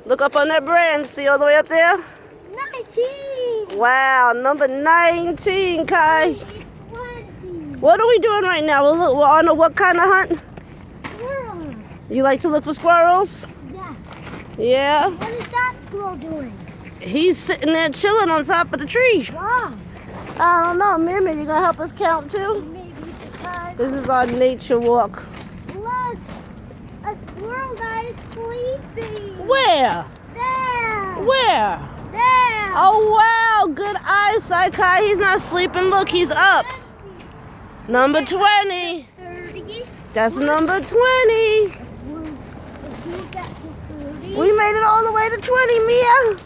Look up on that branch. See all the way up there? 19. Wow, number 19, Kai. 20. What are we doing right now? We're on a what kind of hunt? Squirrel. You like to look for squirrels? Yeah. Yeah. What is that squirrel doing? He's sitting there chilling on top of the tree. Wow. I don't know, Mimi, you gonna help us count too? Maybe because. This is our nature walk. Look. A squirrel that is sleeping. Where? There. Where? There. Oh wow, good eyesight, Kai. He's not sleeping. Look, he's up. Number 20. 30. That's number 20. If you get to 30. We made it all the way to 20, Mia.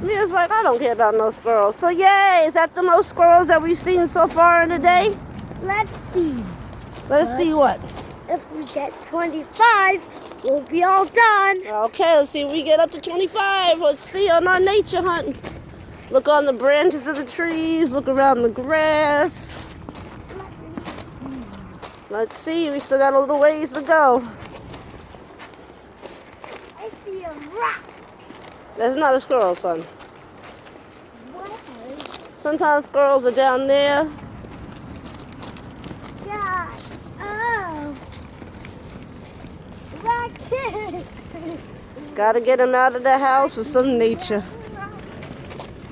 Mia's like, I don't care about no squirrels. So yay, is that the most squirrels that we've seen so far in the day? Let's see. Let's see what. If we get 25, we'll be all done. Okay, let's see if we get up to 25. Let's see on our nature hunt. Look on the branches of the trees. Look around the grass. Let's see, we still got a little ways to go. I see a rat. That's not a squirrel, son. What? Sometimes squirrels are down there. Yeah. Oh. Rat kid. Gotta get them out of the house for some nature.